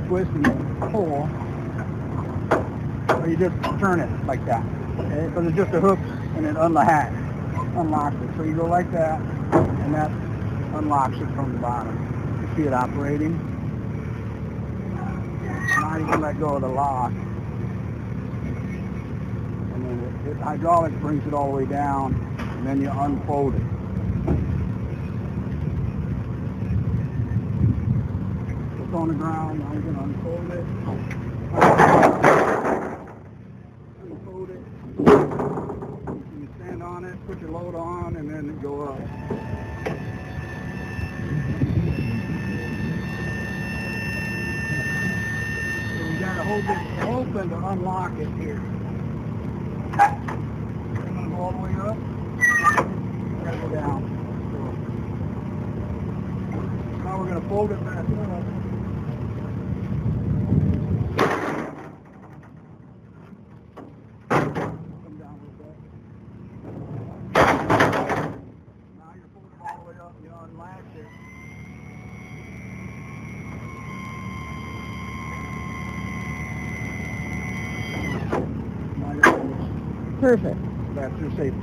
twist and pull, or you just turn it like that. Okay, because it's just a hook and it unlocks it. So you go like that, and that unlocks it from the bottom. You see it operating. Now you can let go of the lock, and then the hydraulic brings it all the way down, and then you unfold it. It's on the ground. Now you can unfold it. Unfold it. You stand on it, put your load on, and then go up. So you got to hold it open to unlock it here. Go all the way up. You got to go down. So now we're going to fold it back up. Perfect. That's your safety.